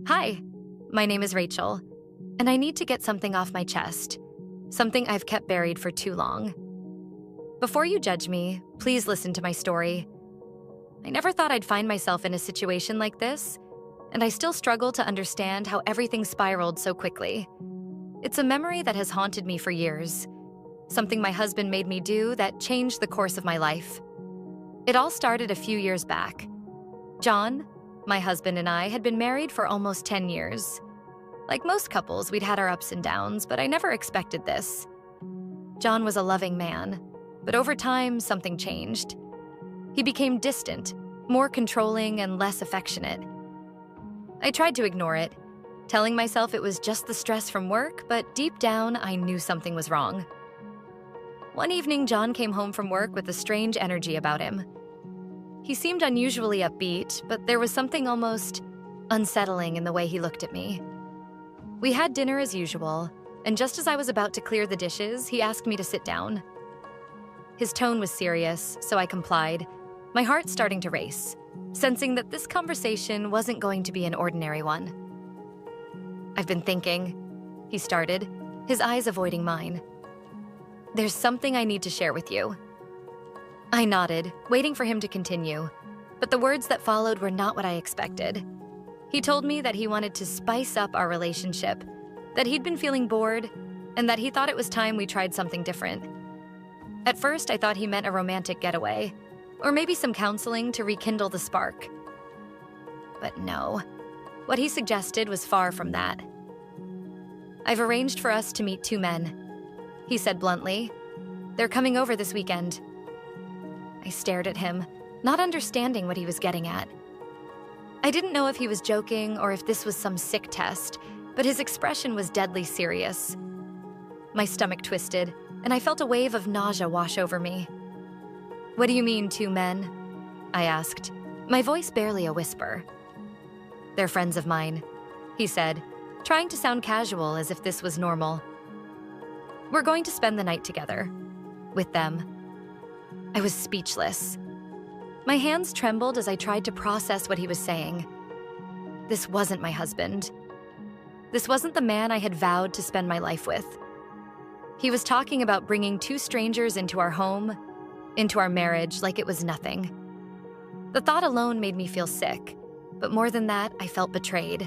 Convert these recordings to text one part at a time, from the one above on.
Hi, my name is Rachel, and I need to get something off my chest, something I've kept buried for too long. Before you judge me, please listen to my story. I never thought I'd find myself in a situation like this, and I still struggle to understand how everything spiraled so quickly. It's a memory that has haunted me for years, something my husband made me do that changed the course of my life. It all started a few years back. John, my husband, and I had been married for almost 10 years. Like most couples, we'd had our ups and downs, but I never expected this. John was a loving man, but over time, something changed. He became distant, more controlling, and less affectionate. I tried to ignore it, telling myself it was just the stress from work, but deep down, I knew something was wrong. One evening, John came home from work with a strange energy about him. He seemed unusually upbeat, but there was something almost unsettling in the way he looked at me. We had dinner as usual, and just as I was about to clear the dishes, he asked me to sit down. His tone was serious, so I complied, my heart starting to race, sensing that this conversation wasn't going to be an ordinary one. "I've been thinking," he started, his eyes avoiding mine. "There's something I need to share with you." I nodded, waiting for him to continue, but the words that followed were not what I expected. He told me that he wanted to spice up our relationship, that he'd been feeling bored, and that he thought it was time we tried something different. At first, I thought he meant a romantic getaway, or maybe some counseling to rekindle the spark. But no, what he suggested was far from that. "I've arranged for us to meet two men," he said bluntly. "They're coming over this weekend." I stared at him, not understanding what he was getting at. I didn't know if he was joking or if this was some sick test, but his expression was deadly serious. My stomach twisted, and I felt a wave of nausea wash over me. "What do you mean, two men?" I asked, my voice barely a whisper. "They're friends of mine," he said, trying to sound casual as if this was normal. "We're going to spend the night together. With them." I was speechless. My hands trembled as I tried to process what he was saying. This wasn't my husband. This wasn't the man I had vowed to spend my life with. He was talking about bringing two strangers into our home, into our marriage, like it was nothing. The thought alone made me feel sick, but more than that, I felt betrayed.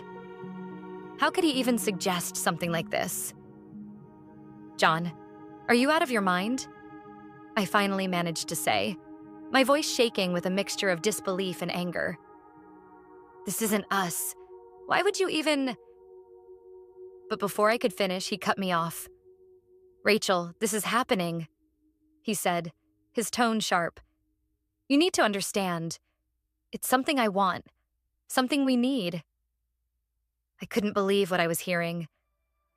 How could he even suggest something like this? "John, are you out of your mind?" I finally managed to say, my voice shaking with a mixture of disbelief and anger. "This isn't us. Why would you even—" But before I could finish, he cut me off. "Rachel, this is happening," he said, his tone sharp. "You need to understand. It's something I want, something we need." I couldn't believe what I was hearing.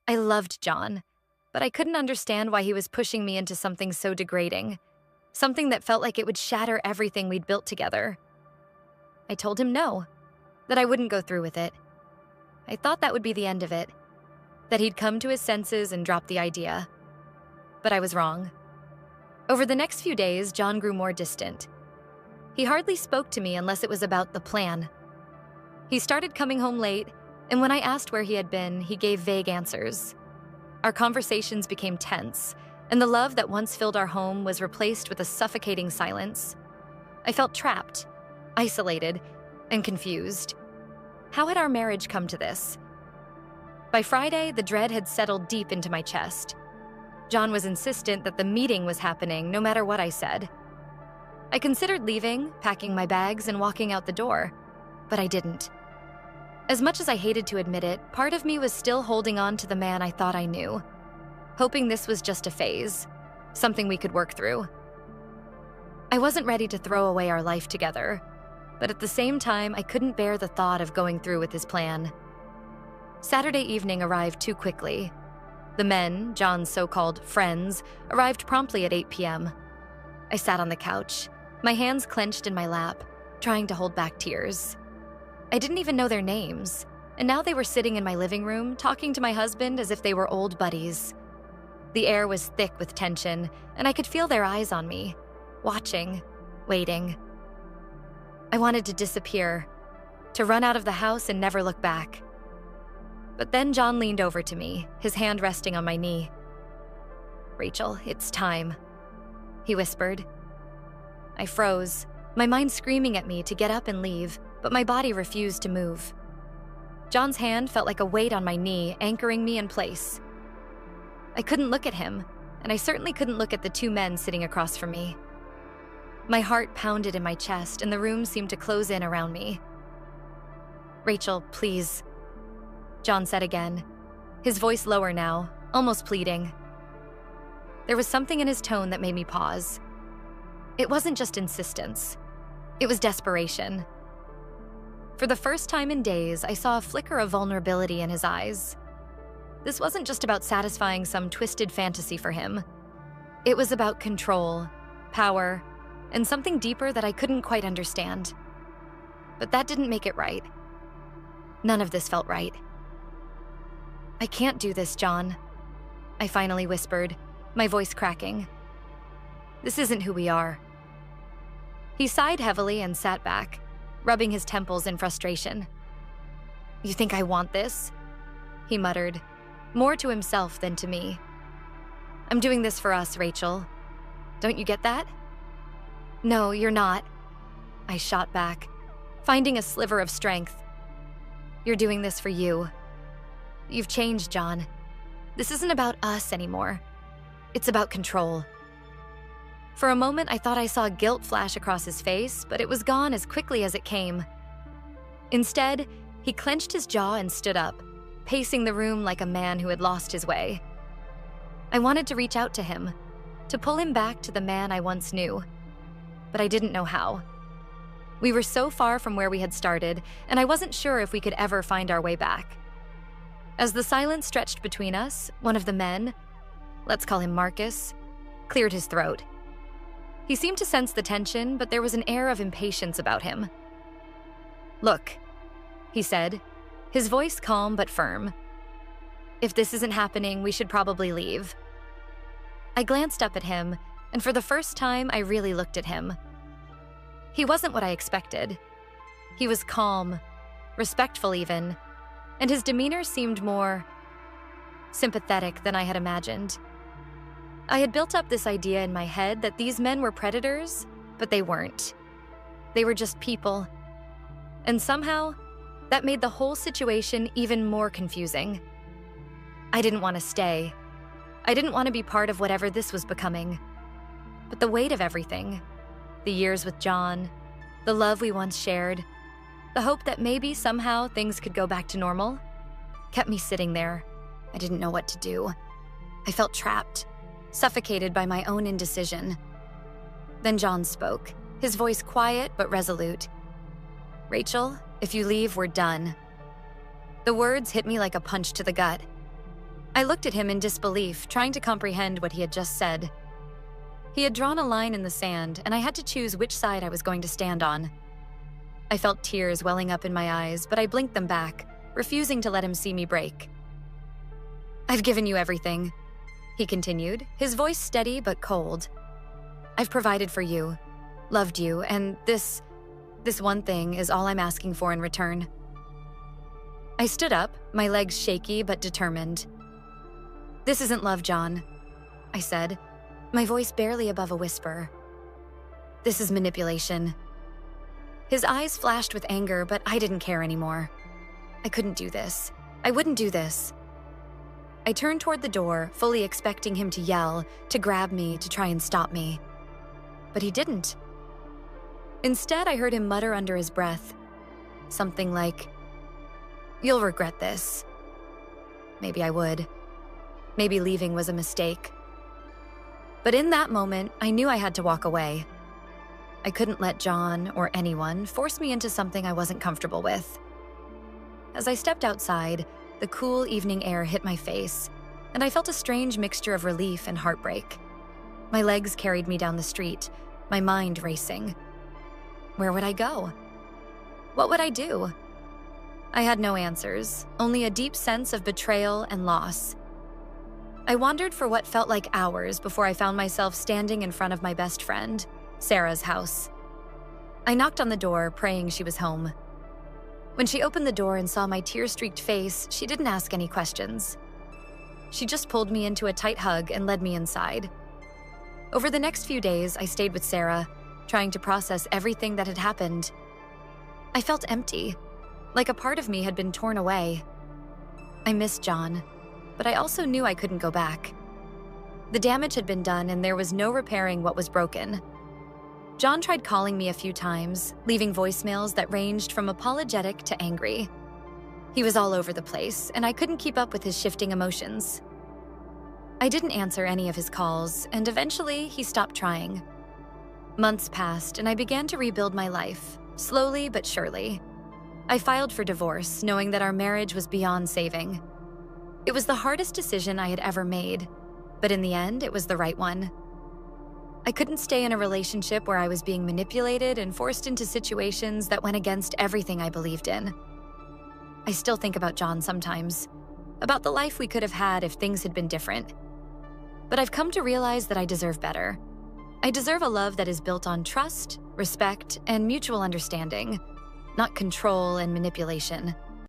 I loved John, but I couldn't understand why he was pushing me into something so degrading, something that felt like it would shatter everything we'd built together. I told him no, that I wouldn't go through with it. I thought that would be the end of it, that he'd come to his senses and drop the idea. But I was wrong. Over the next few days, John grew more distant. He hardly spoke to me unless it was about the plan. He started coming home late, and when I asked where he had been, he gave vague answers. Our conversations became tense, and the love that once filled our home was replaced with a suffocating silence. I felt trapped, isolated, and confused. How had our marriage come to this? By Friday, the dread had settled deep into my chest. John was insistent that the meeting was happening no matter what I said. I considered leaving, packing my bags, and walking out the door, but I didn't. As much as I hated to admit it, part of me was still holding on to the man I thought I knew, hoping this was just a phase, something we could work through. I wasn't ready to throw away our life together, but at the same time, I couldn't bear the thought of going through with his plan. Saturday evening arrived too quickly. The men, John's so-called friends, arrived promptly at 8 p.m. I sat on the couch, my hands clenched in my lap, trying to hold back tears. I didn't even know their names, and now they were sitting in my living room, talking to my husband as if they were old buddies. The air was thick with tension, and I could feel their eyes on me, watching, waiting. I wanted to disappear, to run out of the house and never look back. But then John leaned over to me, his hand resting on my knee. "Rachel, it's time," he whispered. I froze, my mind screaming at me to get up and leave, but my body refused to move. John's hand felt like a weight on my knee, anchoring me in place. I couldn't look at him, and I certainly couldn't look at the two men sitting across from me. My heart pounded in my chest, and the room seemed to close in around me. "Rachel, please," John said again, his voice lower now, almost pleading. There was something in his tone that made me pause. It wasn't just insistence. It was desperation. For the first time in days, I saw a flicker of vulnerability in his eyes. This wasn't just about satisfying some twisted fantasy for him. It was about control, power, and something deeper that I couldn't quite understand. But that didn't make it right. None of this felt right. "I can't do this, John," I finally whispered, my voice cracking. "This isn't who we are." He sighed heavily and sat back, rubbing his temples in frustration. "You think I want this?" he muttered, more to himself than to me. "I'm doing this for us, Rachel. Don't you get that?" "No, you're not," I shot back, finding a sliver of strength. "You're doing this for you. You've changed, John. This isn't about us anymore. It's about control." For a moment, I thought I saw guilt flash across his face, but it was gone as quickly as it came. Instead, he clenched his jaw and stood up, pacing the room like a man who had lost his way. I wanted to reach out to him, to pull him back to the man I once knew, but I didn't know how. We were so far from where we had started, and I wasn't sure if we could ever find our way back. As the silence stretched between us, one of the men, let's call him Marcus, cleared his throat. He seemed to sense the tension, but there was an air of impatience about him. "Look," he said, his voice calm but firm. "If this isn't happening, we should probably leave." I glanced up at him, and for the first time, I really looked at him. He wasn't what I expected. He was calm, respectful even, and his demeanor seemed more sympathetic than I had imagined. I had built up this idea in my head that these men were predators, but they weren't. They were just people. And somehow, that made the whole situation even more confusing. I didn't want to stay. I didn't want to be part of whatever this was becoming. But the weight of everything, the years with John, the love we once shared, the hope that maybe somehow things could go back to normal, kept me sitting there. I didn't know what to do. I felt trapped, suffocated by my own indecision. Then John spoke, his voice quiet but resolute. "Rachel, if you leave, we're done." The words hit me like a punch to the gut. I looked at him in disbelief, trying to comprehend what he had just said. He had drawn a line in the sand, and I had to choose which side I was going to stand on. I felt tears welling up in my eyes, but I blinked them back, refusing to let him see me break. "I've given you everything," he continued, his voice steady but cold. "I've provided for you, loved you, and this one thing is all I'm asking for in return." I stood up, my legs shaky but determined. "This isn't love, John," I said, my voice barely above a whisper. "This is manipulation." His eyes flashed with anger, but I didn't care anymore. I couldn't do this. I wouldn't do this. I turned toward the door, fully expecting him to yell, to grab me, to try and stop me. But he didn't. Instead, I heard him mutter under his breath, something like, "You'll regret this." Maybe I would. Maybe leaving was a mistake. But in that moment, I knew I had to walk away. I couldn't let John, or anyone, force me into something I wasn't comfortable with. As I stepped outside, the cool evening air hit my face, and I felt a strange mixture of relief and heartbreak. My legs carried me down the street, my mind racing. Where would I go? What would I do? I had no answers, only a deep sense of betrayal and loss. I wandered for what felt like hours before I found myself standing in front of my best friend, Sarah's house. I knocked on the door, praying she was home. When she opened the door and saw my tear-streaked face, she didn't ask any questions. She just pulled me into a tight hug and led me inside. Over the next few days, I stayed with Sarah, trying to process everything that had happened. I felt empty, like a part of me had been torn away. I missed John, but I also knew I couldn't go back. The damage had been done and there was no repairing what was broken. John tried calling me a few times, leaving voicemails that ranged from apologetic to angry. He was all over the place, and I couldn't keep up with his shifting emotions. I didn't answer any of his calls, and eventually he stopped trying. Months passed, and I began to rebuild my life, slowly but surely. I filed for divorce, knowing that our marriage was beyond saving. It was the hardest decision I had ever made, but in the end, it was the right one. I couldn't stay in a relationship where I was being manipulated and forced into situations that went against everything I believed in. I still think about John sometimes, about the life we could have had if things had been different. But I've come to realize that I deserve better. I deserve a love that is built on trust, respect, and mutual understanding, not control and manipulation.